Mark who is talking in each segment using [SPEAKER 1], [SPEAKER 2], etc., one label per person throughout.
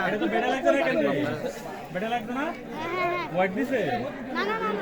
[SPEAKER 1] এটা তো বেটা লাগছে না কেন? বেটা লাগছে না? হোয়াইট দিছে?
[SPEAKER 2] না না না না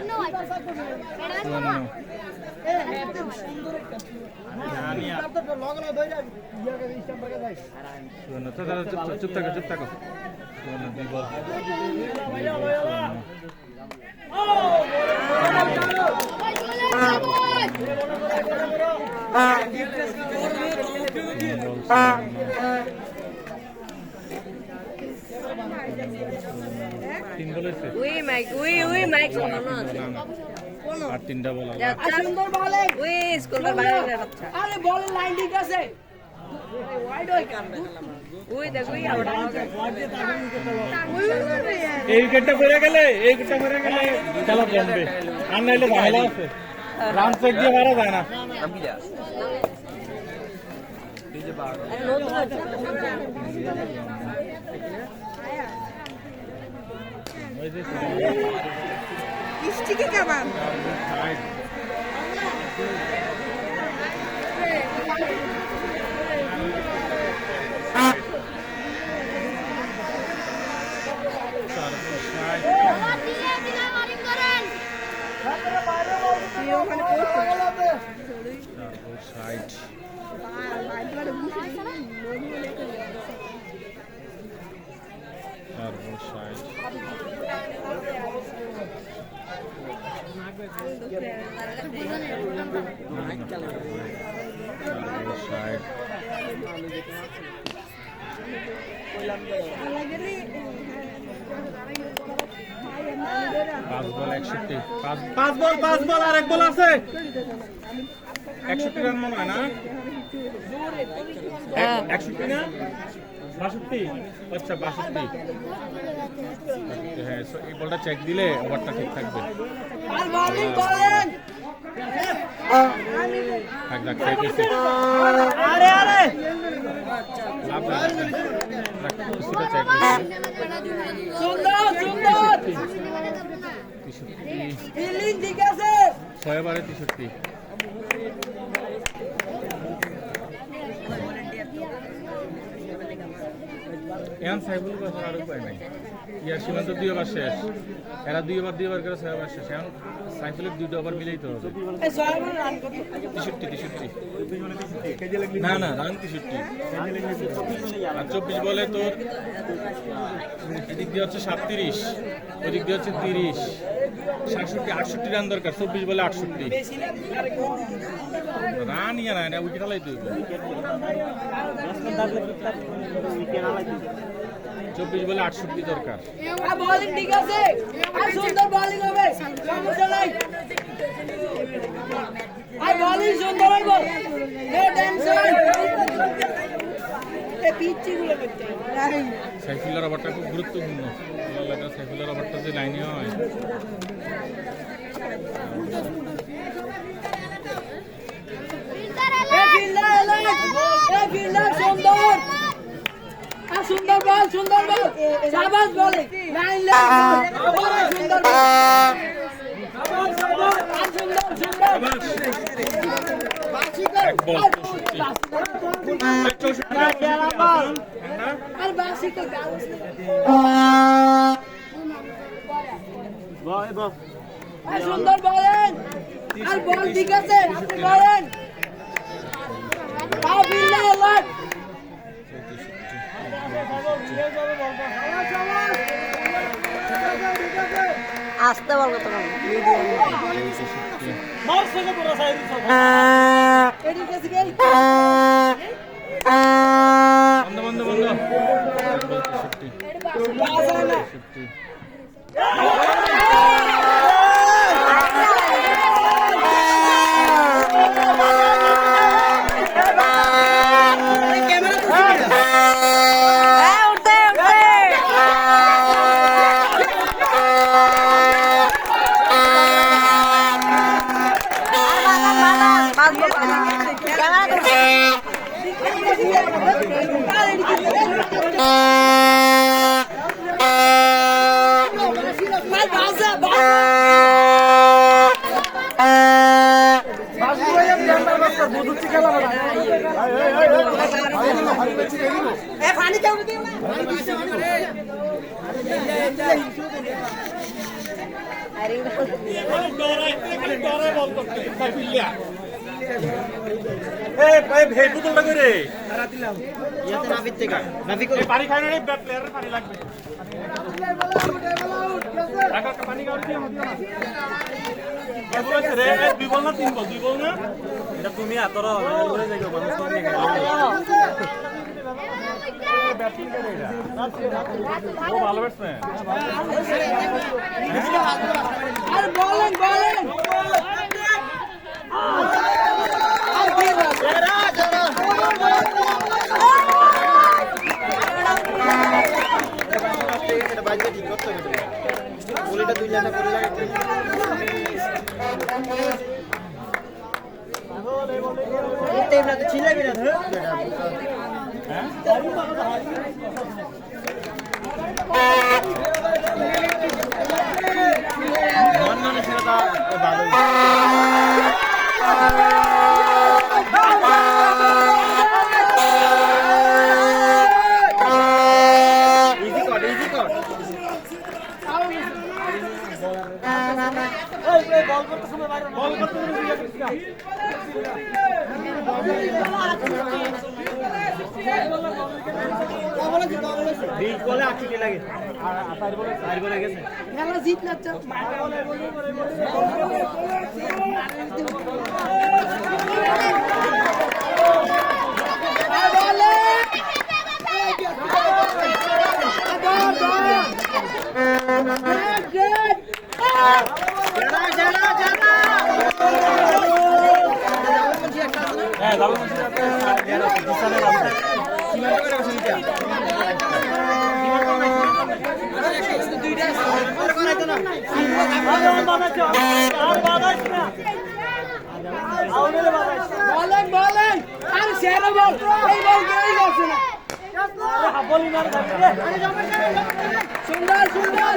[SPEAKER 2] নো হোয়াইট এটা লাগবে না
[SPEAKER 1] আমি আর তো লগনা ধইরা ইয়াকে স্ট্যাম্প করে যাই শুনো তো চুপ থাকো শুনো দিব তিন বলেছে
[SPEAKER 3] উই মাইক শোনো
[SPEAKER 1] আর তিনটা বলা
[SPEAKER 4] সুন্দর বলে
[SPEAKER 3] উই স্কুলের বাইরে বাচ্চা
[SPEAKER 4] আরে বল লাইন ঠিক আছে ওয়াইড ওই কাম
[SPEAKER 3] উই দেখ উই আবার
[SPEAKER 1] এই উইকেটটা পড়ে গেলে খেলা জমবে আর নাইলে ঝামেলা আছে রান চেক দিয়ে মারা যায় না
[SPEAKER 3] স্টিকে কাবান পাঁচ বল আর এক বল আছে 61 রান মনে হয় না 61 না 62 আচ্ছা 62 হ্যাঁ এই বলটা চেক দিলে ওভারটা ঠিক থাকবে
[SPEAKER 4] আর বোলিং করেন
[SPEAKER 1] থাক চেক দিছে
[SPEAKER 4] আরে
[SPEAKER 1] লাভ কিছুটা চেক দিছে
[SPEAKER 4] সুন্দর ফিল্ডিং ঠিক আছে
[SPEAKER 1] 6 বারে 63 এখন সাইবুল কথা আর উপায় নাই ইয়ার সীমান্ত 2 ওভার শেষ এরা 2 ওভার করে 6 ওভার শেষ এখন সাইফুলের 2টা ওভার মিলেই তো হবে
[SPEAKER 4] এই 6 ওভার রান কত
[SPEAKER 1] 63 না রান 63 আর 24 বলে তোর এদিক দিয়ে হচ্ছে 37 ওদিক দিয়ে হচ্ছে 30 67 রান দরকার 24 বলে 68 রান ইয়া না উইকেট হালাই তুই 24 বলে 68 দরকার
[SPEAKER 4] আর বোলিং ঠিক আছে আর সুন্দর বোলিং হবে সমস্যা নাই আর বোলিং সুন্দর হবে নো টেনশন এই পিচি গুলো করতে
[SPEAKER 1] সাইফুলের ওভারটা খুব গুরুত্বপূর্ণ লাগে সাইফুলের ওভারটা যে লাইনে হয়
[SPEAKER 4] ফিল্ডার সুন্দর আর সুন্দর বল শাবাশ বলে লাইন সুন্দর
[SPEAKER 1] এক বল
[SPEAKER 4] আর বাসি তো সুন্দর বলেন আর বল ঠিক আছে আপনি বলেন
[SPEAKER 3] আসতে বল কত
[SPEAKER 1] বন্ধ
[SPEAKER 4] Vai, vaza!
[SPEAKER 3] পানি খাই না প্লেয়ারের পানি লাগবে পানি খাওয়া রে দুই বল না তিন বল দুই বল না এটা তুমি এতর মানুষ ভালো ব্যাটসম্যান
[SPEAKER 4] আর বলেন বলেন খেলা জিতলে বলেন বলেন আর সেরা বল এই বল গেই গেছে না সুন্দর সুন্দর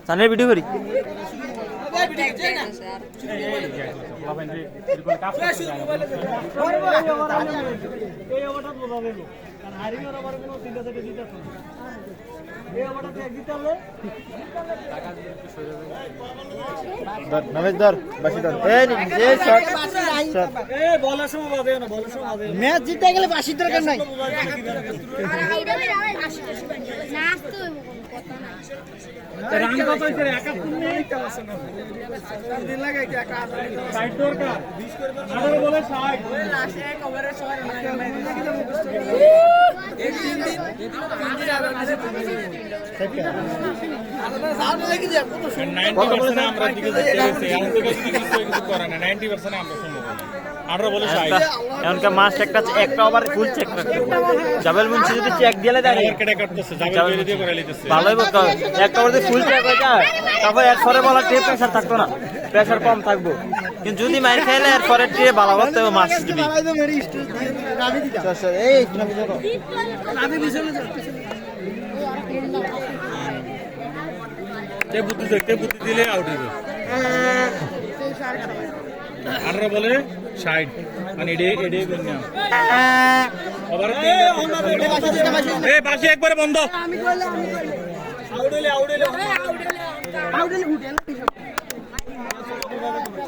[SPEAKER 5] সানের ভিডিও করি
[SPEAKER 4] ম্যাচ জিতে গেলে বাসির দরকার নাই
[SPEAKER 3] রান কত হয়েছে রে? 71 নেই সাইড দরকার 18 বলে 90% আমরা দিকে যেতে গেছি এখন থেকে কিছু করে না 90% আমরা সম্ভব 18 বলে 60
[SPEAKER 5] এখনকার মাস্ট একটা ওভার ফুল চেক রাখতে জাবেল মুন্সি যদি চেক দিলে দেয়
[SPEAKER 3] কেটে কাটতেছে জাবেল বেরিয়ে দিয়ে করে লিতেছে
[SPEAKER 5] ভালোই বলতে হবে একটা ওভার যদি ফুল চেক হয়ে যায় তারপর এর পরে বলার টিয়ে প্রেশার থাকতো না প্রেশার কম থাকবো কিন্তু যদি মার খেলে এর পরে টিয়ে ভালো করতে হবে মাস দিবি
[SPEAKER 3] কে বুদ্ধি দিলে আউট হবে 18 বলে 60 মানে এডে বন্যা ওভার এ বাসি একবারে বন্ধ
[SPEAKER 4] আমি কইলাম আউট হইলে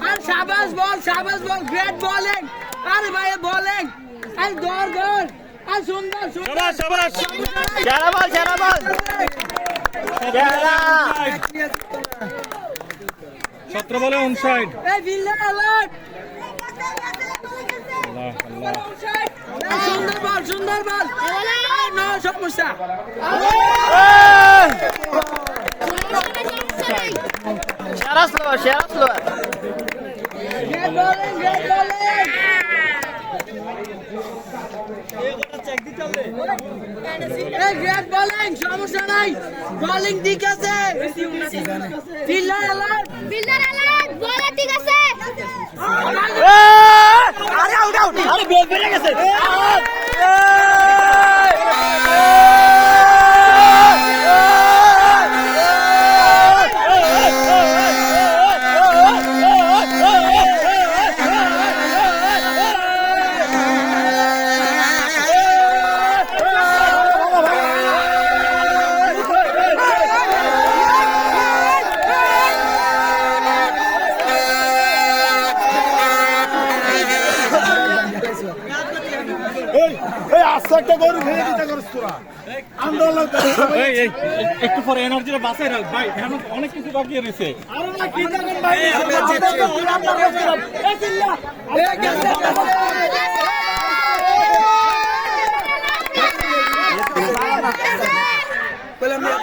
[SPEAKER 4] আর শাবাশ বল গ্রেট বোলিং আরে ভাই বোলিং আর দর আর সুন্দর
[SPEAKER 3] শাবাশ
[SPEAKER 5] যারা বল যারা
[SPEAKER 3] 17 বলে অনসাইড
[SPEAKER 4] এই বিল্লা অ্যালার্ট
[SPEAKER 3] আল্লাহ
[SPEAKER 4] সুন্দর বল নো সমস্যা
[SPEAKER 5] সেরা slow
[SPEAKER 4] great bowling great bowling সমস্যা নাই বোলিং ঠিক আছে ফিল্ডার অ্যালার্ট
[SPEAKER 2] বলা ঠিক আছে
[SPEAKER 5] আরে আউট আউট আরে বল বেরিয়ে গেছে
[SPEAKER 3] এই, এই, একটু পরে এনার্জিটা বাঁচাই রাখ ভাই, এখন অনেক কিছু বাকি রয়েছে।
[SPEAKER 4] Pela minha